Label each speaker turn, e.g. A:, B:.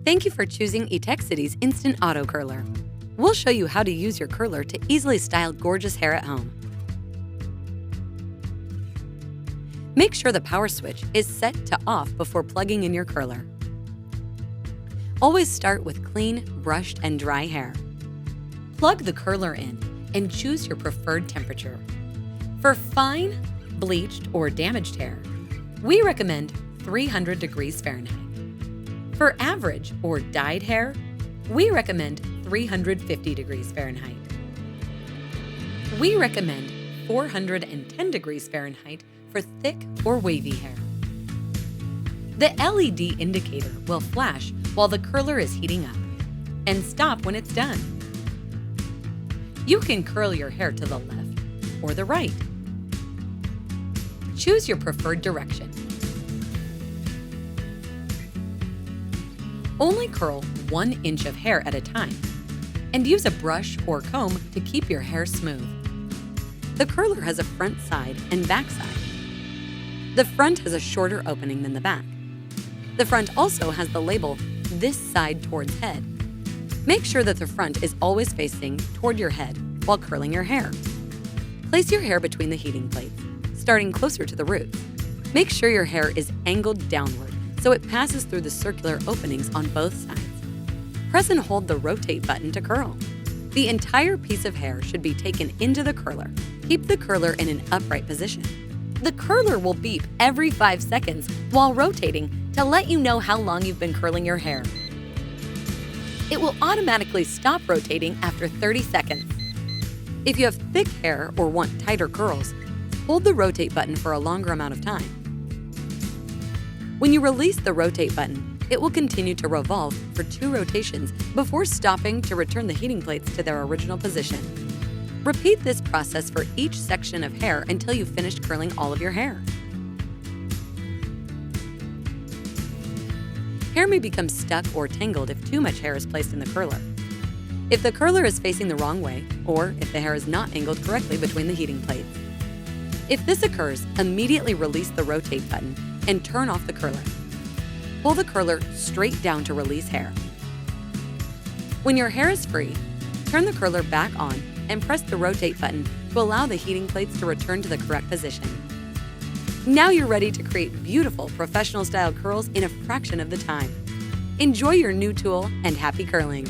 A: Thank you for choosing Etekcity's Instant Auto Curler. We'll show you how to use your curler to easily style gorgeous hair at home. Make sure the power switch is set to off before plugging in your curler. Always start with clean, brushed, and dry hair. Plug the curler in and choose your preferred temperature. For fine, bleached, or damaged hair, we recommend 300 degrees Fahrenheit. For average or dyed hair, we recommend 350 degrees Fahrenheit. We recommend 410 degrees Fahrenheit for thick or wavy hair. The LED indicator will flash while the curler is heating up and stop when it's done. You can curl your hair to the left or the right. Choose your preferred direction. Only curl 1 inch of hair at a time and use a brush or comb to keep your hair smooth. The curler has a front side and back side. The front has a shorter opening than the back. The front also has the label "This side towards head." Make sure that the front is always facing toward your head while curling your hair. Place your hair between the heating plates, starting closer to the roots. Make sure your hair is angled downward so it passes through the circular openings on both sides. Press and hold the rotate button to curl. The entire piece of hair should be taken into the curler. Keep the curler in an upright position. The curler will beep every 5 seconds while rotating to let you know how long you've been curling your hair. It will automatically stop rotating after 30 seconds. If you have thick hair or want tighter curls, hold the rotate button for a longer amount of time. When you release the rotate button, it will continue to revolve for 2 rotations before stopping to return the heating plates to their original position. Repeat this process for each section of hair until you've finished curling all of your hair. Hair may become stuck or tangled if too much hair is placed in the curler. If the curler is facing the wrong way, or if the hair is not angled correctly between the heating plates. If this occurs, immediately release the rotate button and turn off the curler. Pull the curler straight down to release hair. When your hair is free, turn the curler back on and press the rotate button to allow the heating plates to return to the correct position. Now you're ready to create beautiful professional style curls in a fraction of the time. Enjoy your new tool and happy curling!